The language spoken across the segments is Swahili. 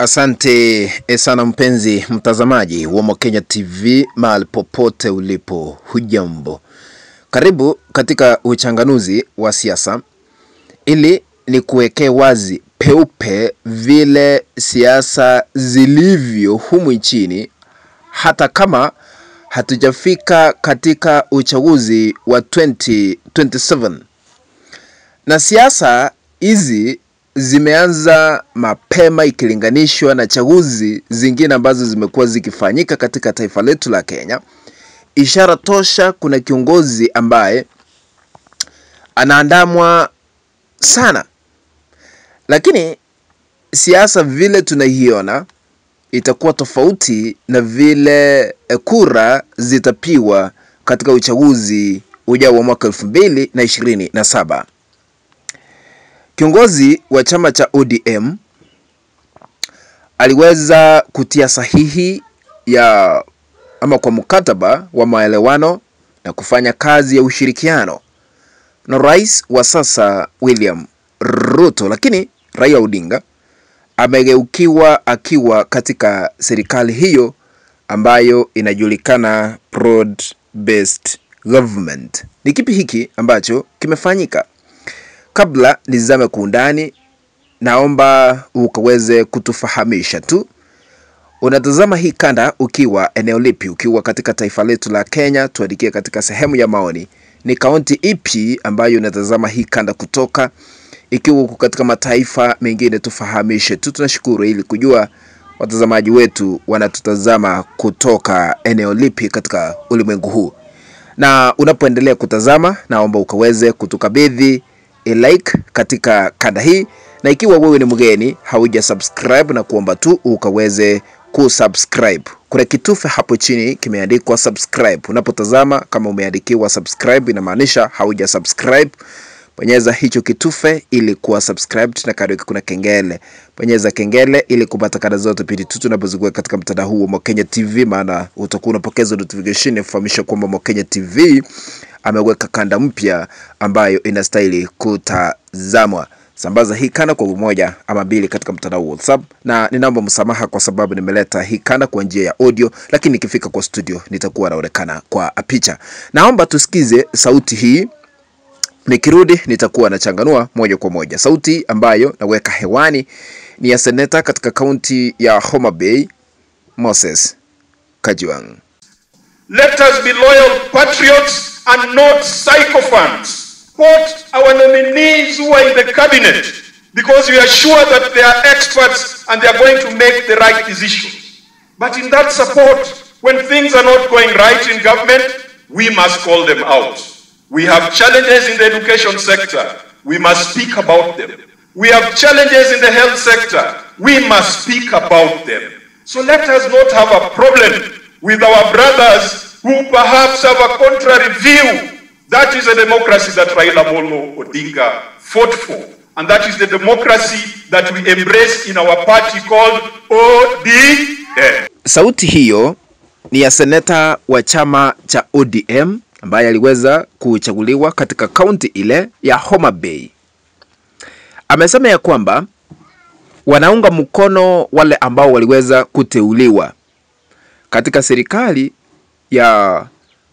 Asante sana mpenzi mtazamaji wa Mokenya TV mahali popote ulipo, hujambo. Karibu katika uchanganuzi wa siasa ili ni kuweke wazi peupe vile siasa zilivyo humu nchini, hata kama hatujafika katika uchaguzi wa 2027. Na siasa hizi zimeanza mapema ikilinganishwa na chaguzi zingine ambazo zimekuwa zikifanyika katika taifa letu la Kenya. Ishara tosha kuna kiongozi ambaye anaandamwa sana. Lakini siasa vile tunaiona itakuwa tofauti na vile kura zitapiwa katika uchaguzi ujao wa mwaka 2027. Kiongozi wa chama cha ODM aliweza kutia sahihi kwa mkataba wa maelewano na kufanya kazi ya ushirikiano na rais wa sasa William Ruto, lakini Raila Odinga amegeukiwa akiwa katika serikali hiyo ambayo inajulikana broad based government. Ni kipi hiki ambacho kimefanyika? Kabla nizame kwa undani, naomba ukaweze kutufahamisha tu. Unatazama hii kanda ukiwa eneo lipi? Ukiwa katika taifa letu la Kenya, tuandikie katika sehemu ya maoni ni kaunti ipi ambayo unatazama hii kanda kutoka. Ikiwa uko katika mataifa mengine tufahamishe tu, tunashukuru ili kujua watazamaji wetu wanatutazama kutoka eneo lipi katika ulimwengu huu. Na unapoendelea kutazama, naomba ukaweze kutukabidhi like katika kanda hii, na ikiwa wewe ni mgeni hauja subscribe, na kuomba tu ukaweze kusubscribe. Kuna kitufe hapo chini kimeandikwa subscribe. Unapotazama kama umeandikiwa subscribe, inamaanisha hauja subscribe. Bonyeza hicho kitufe ili kuwa subscribed, na kando kuna kengele. Bonyeza kengele ili kupata kada zote pindi tu tunapozungua katika mtandao huu wa Mokenya TV, maana utakuwa unapokeza notification kufahamisha kwamba Mokenya TV ameweka kanda mpya ambayo inastahili kutazamwa. Sambaza hii kanda kwa moja ama mbili katika mtandao wa WhatsApp, na ninaomba msamaha kwa sababu nimeleta hii kanda kwa njia ya audio, lakini nikifika kwa studio nitakuwa naonekana kwa picha. Naomba tusikize sauti hii. Nikirudi nitakuwa nachanganua moja kwa moja. Sauti ambayo naweka hewani ni ya seneta katika kaunti ya Homa Bay, Moses Kajwang. Let us be loyal patriots and not sycophants. Support our nominees who are in the cabinet because we are sure that they are experts and they are going to make the right decisions. But in that support, when things are not going right in government, we must call them out. We have challenges in the education sector. We must speak about them. We have challenges in the health sector. We must speak about them. So let us not have a problem with our brothers who perhaps have a contrary view. That is a democracy that Raila Amolo Odinga fought for. And that is the democracy that we embrace in our party called ODM. Sauti hiyo ni ya seneta wa chama cha ODM ambaye aliweza kuchaguliwa katika kaunti ile ya Homa Bay. Amesema ya kwamba wanaunga mkono wale ambao waliweza kuteuliwa katika serikali ya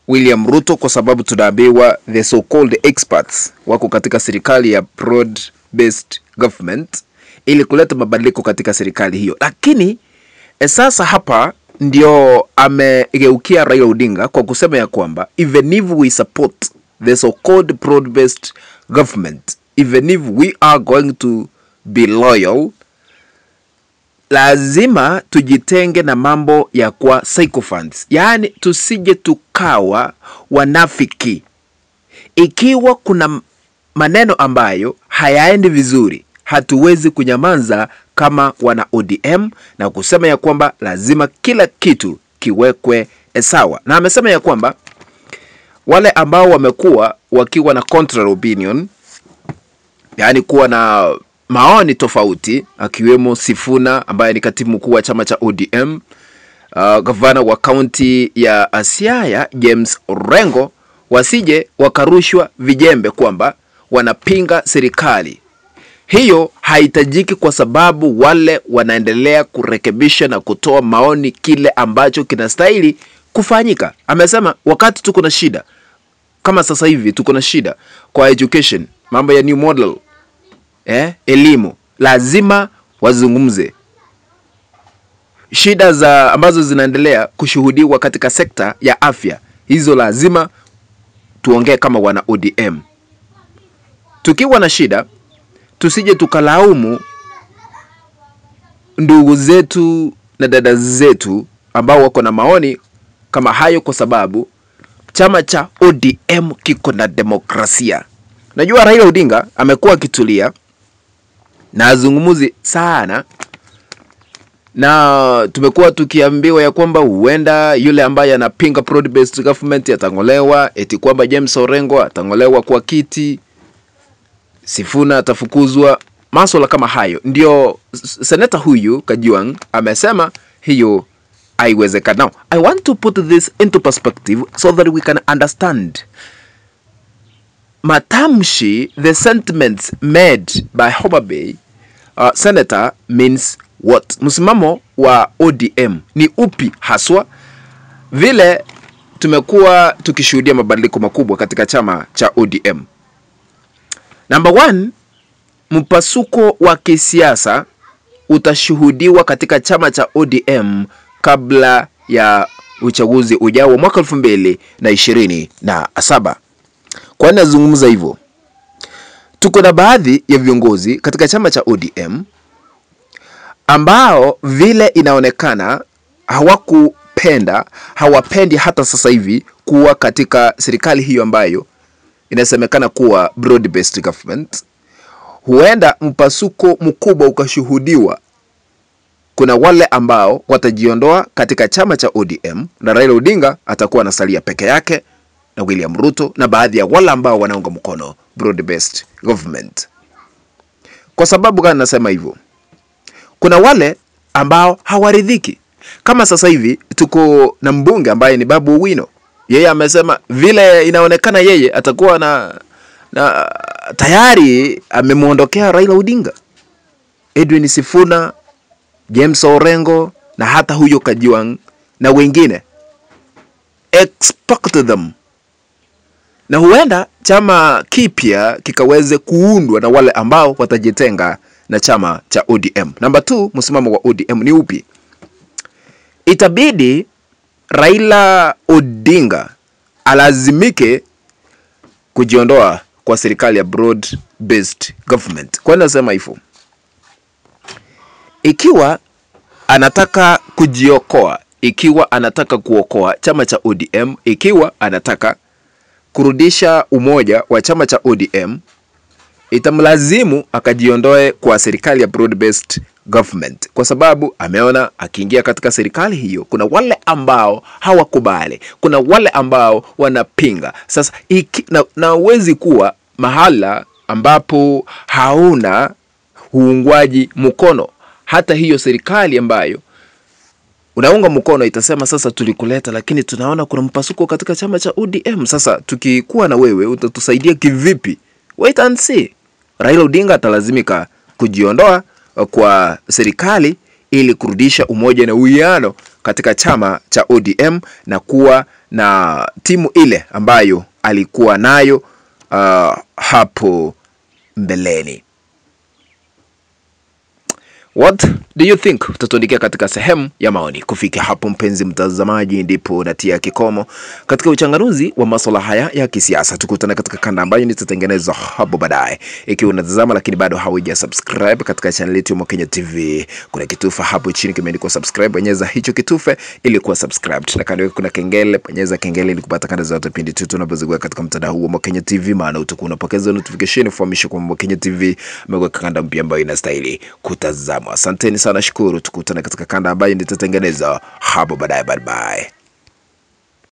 William Ruto, kwa sababu tunaambiwa the so-called experts wako katika serikali ya broad based government ili kuleta mabadiliko katika serikali hiyo. Lakini sasa hapa ndio amegeukia Raila Odinga kwa kusema ya kwamba even if we support the so-called broad based government, even if we are going to be loyal, lazima tujitenge na mambo ya kwa sycophants. Yani tusije tukawa wanafiki. Ikiwa kuna maneno ambayo hayaendi vizuri, hatuwezi kunyamaza kama wana ODM na kusema ya kwamba lazima kila kitu kiwekwe sawa. Na amesema ya kwamba wale ambao wamekuwa wakiwa na contrary opinion, yani kuwa na maoni tofauti, akiwemo Sifuna ambaye ni katibu mkuu wa chama cha ODM, gavana wa kaunti ya Siaya James Orengo, wasije wakarushwa vijembe kwamba wanapinga serikali hiyo haitajiki kwa sababu wale wanaendelea kurekebisha na kutoa maoni kile ambacho kinastahili kufanyika. Amesema wakati tuko na shida, kama sasa hivi tuko na shida kwa education, mambo ya new model, elimu, lazima wazungumze. Shida ambazo zinaendelea kushuhudiwa katika sekta ya afya, hizo lazima tuongee kama wana ODM. Tukiwa na shida, tusije tukalaumu ndugu zetu na dada zetu ambao wako na maoni kama hayo, kwa sababu chama cha ODM kiko na demokrasia. Najua Raila Odinga amekuwa akitulia na azungumuzi sana, na tumekuwa tukiambiwa ya kwamba huenda yule ambaye anapinga broad based government atangolewa, eti kwamba James Orengo atangolewa kwa kiti, Sifuna atafukuzwa, masuala kama hayo. Ndio seneta huyu Kajwang amesema hiyo haiwezekani. Now, I want to put this into perspective so that we can understand matamshi, the sentiments made by Homa Bay senator means what. Msimamo wa ODM ni upi haswa, vile tumekuwa tukishuhudia mabadiliko makubwa katika chama cha ODM. Number 1, mpasuko wa kisiasa utashuhudiwa katika chama cha ODM kabla ya uchaguzi ujao mwaka 2027. Kwa nini nazungumza hivyo? Tuko na baadhi ya viongozi katika chama cha ODM ambao vile inaonekana hawapendi hata sasa hivi kuwa katika serikali hiyo ambayo inasemekana kuwa broad based government. Huenda mpasuko mkubwa ukashuhudiwa. Kuna wale ambao watajiondoa katika chama cha ODM na Raila Odinga atakuwa anasalia peke yake na William Ruto na baadhi ya wale ambao wanaunga mkono broad based government. Kwa sababu gani nasema hivyo? Kuna wale ambao hawaridhiki. Kama sasa hivi tuko na mbunge ambaye ni Babu Owino. Yeye amesema vile inaonekana yeye atakuwa na tayari amemuondokea Raila Odinga, Edwin Sifuna, James Orengo na hata huyo Kajwang na wengine. Expect them. Na huenda chama kipya kikaweze kuundwa na wale ambao watajitenga na chama cha ODM. Number 2, msimamo wa ODM ni upi? Itabidi Raila Odinga alazimike kujiondoa kwa serikali ya broad based government. Kwa nini nasema hivyo? Ikiwa anataka kujiokoa, ikiwa anataka kuokoa chama cha ODM, ikiwa anataka kurudisha umoja wa chama cha ODM, itamlazimu akajiondoe kwa serikali ya broad based government, kwa sababu ameona akiingia katika serikali hiyo kuna wale ambao hawakubali, kuna wale ambao wanapinga. Sasa na uwezi kuwa mahala ambapo hauna uungwaji mkono. Hata hiyo serikali ambayo unaunga mkono itasema sasa tulikuleta, lakini tunaona kuna mpasuko katika chama cha ODM. Sasa tukikuwa na wewe utatusaidia kivipi? Wait and see. Raila Odinga atalazimika kujiondoa kwa serikali ili kurudisha umoja na uwiano katika chama cha ODM na kuwa na timu ile ambayo alikuwa nayo hapo mbeleni. What do you think? Utatuandikia katika sehemu ya maoni. Kufikia hapo mpenzi mtazamaji, ndipo natia kikomo katika uchanganuzi wa masuala haya ya kisiasa. Tukutane katika kanda ambayo nitatengeneza hapo baadaye. Ikiwa unatazama lakini bado hauja subscribe katika channel yetu ya Mokenya TV, kuna kitufe hapo chini kimeandikwa subscribe, bonyeza hicho kitufe ili kuwa subscribed. Na kando yake kuna kengele, bonyeza kengele ili kupata kanda zote pindi tu tunapoziweka katika mtandao huu wa Mokenya TV, maana utakuwa unapokeza notification ufahamisho kwa Mokenya TV ameweka kanda mpya ambayo inastahili kutazama. Asanteni sana, shukuru. Tukutane katika kanda ambayo nitatengeneza hapo baadaye. Bye bye.